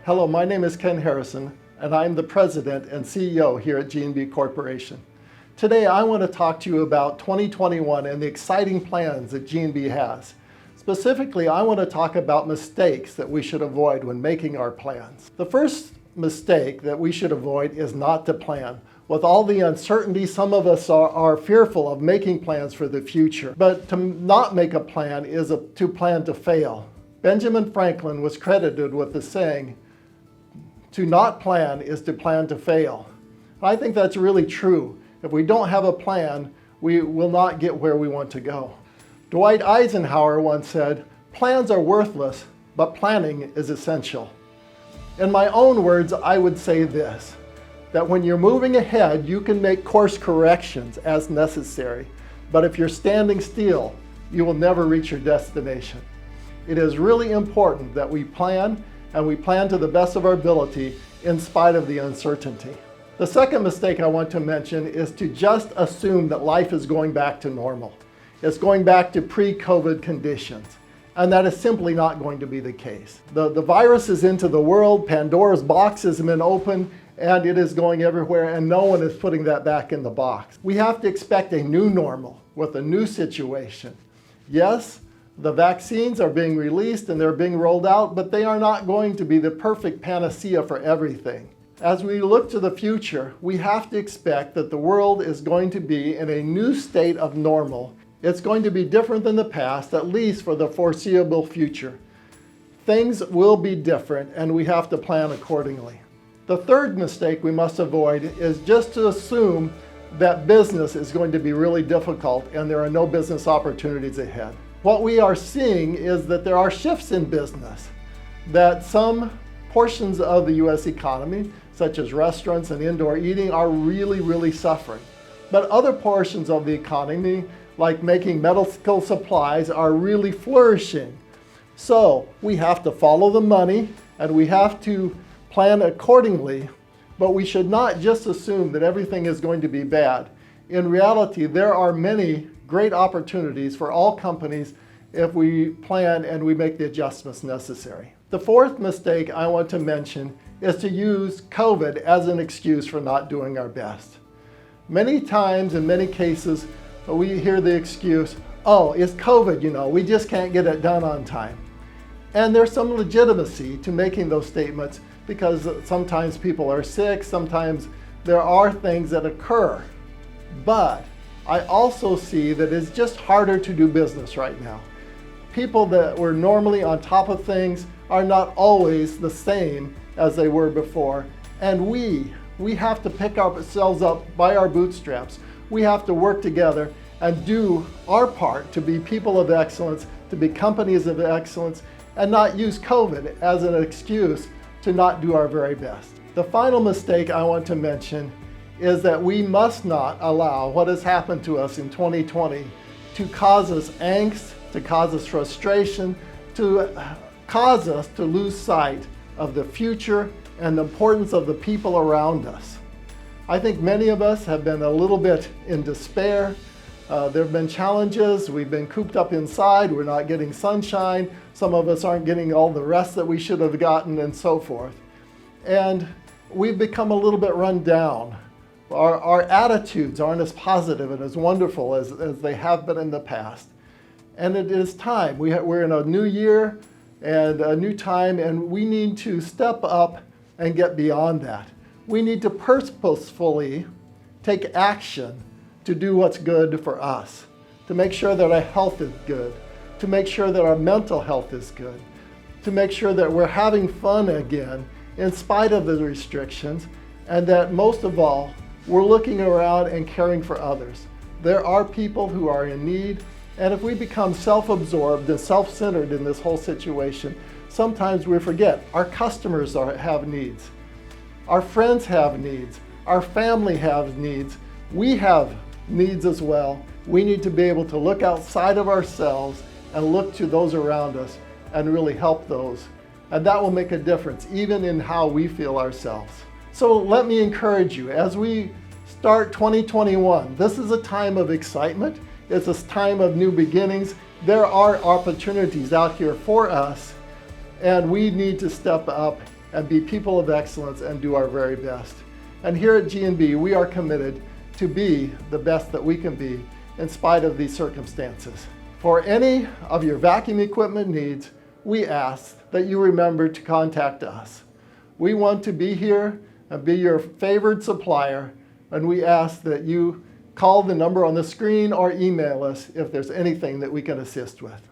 Hello, my name is Ken Harrison, and I'm the President and CEO here at G&B Corporation. Today, I want to talk to you about 2021 and the exciting plans that G&B has. Specifically, I want to talk about mistakes that we should avoid when making our plans. The first mistake that we should avoid is not to plan. With all the uncertainty, some of us are fearful of making plans for the future. But to not make a plan is to plan to fail. Benjamin Franklin was credited with the saying, "To not plan is to plan to fail." I think that's really true. If we don't have a plan, we will not get where we want to go. Dwight Eisenhower once said, "Plans are worthless, but planning is essential." In my own words, I would say this, that when you're moving ahead, you can make course corrections as necessary. But if you're standing still, you will never reach your destination. It is really important that we plan, and we plan to the best of our ability in spite of the uncertainty. The second mistake I want to mention is to just assume that life is going back to normal. It's going back to pre-COVID conditions, and that is simply not going to be the case. The virus is into the world, Pandora's box has been opened, and it is going everywhere, and no one is putting that back in the box. We have to expect a new normal with a new situation. Yes, the vaccines are being released and they're being rolled out, but they are not going to be the perfect panacea for everything. As we look to the future, we have to expect that the world is going to be in a new state of normal. It's going to be different than the past, at least for the foreseeable future. Things will be different, and we have to plan accordingly. The third mistake we must avoid is just to assume that business is going to be really difficult and there are no business opportunities ahead. What we are seeing is that there are shifts in business, that some portions of the U.S. economy, such as restaurants and indoor eating, are really suffering. But other portions of the economy, like making medical supplies, are really flourishing. So we have to follow the money and we have to plan accordingly, but we should not just assume that everything is going to be bad. In reality, there are many great opportunities for all companies if we plan and we make the adjustments necessary. The fourth mistake I want to mention is to use COVID as an excuse for not doing our best. Many times, in many cases, we hear the excuse, "Oh, it's COVID, we just can't get it done on time." And there's some legitimacy to making those statements because sometimes people are sick, sometimes there are things that occur. But I also see that it's just harder to do business right now. People that were normally on top of things are not always the same as they were before. And we have to pick ourselves up by our bootstraps. We have to work together and do our part to be people of excellence, to be companies of excellence, and not use COVID as an excuse to not do our very best. The final mistake I want to mention is that we must not allow what has happened to us in 2020 to cause us angst, to cause us frustration, to cause us to lose sight of the future and the importance of the people around us. I think many of us have been a little bit in despair. There have been challenges. We've been cooped up inside. We're not getting sunshine. Some of us aren't getting all the rest that we should have gotten, and so forth. And we've become a little bit run down. Our attitudes aren't as positive and as wonderful as they have been in the past. And it is time. We're in a new year and a new time, and we need to step up and get beyond that. We need to purposefully take action to do what's good for us, to make sure that our health is good, to make sure that our mental health is good, to make sure that we're having fun again in spite of the restrictions, and that most of all, we're looking around and caring for others. There are people who are in need, and if we become self-absorbed and self-centered in this whole situation, sometimes we forget our customers have needs, our friends have needs, our family have needs, we have needs as well. We need to be able to look outside of ourselves and look to those around us and really help those. And that will make a difference even in how we feel ourselves. So let me encourage you as we start 2021. This is a time of excitement. It's a time of new beginnings. There are opportunities out here for us, and we need to step up and be people of excellence and do our very best. And here at G&B, we are committed to be the best that we can be in spite of these circumstances. For any of your vacuum equipment needs, we ask that you remember to contact us. We want to be here and be your favored supplier, and we ask that you call the number on the screen or email us if there's anything that we can assist with.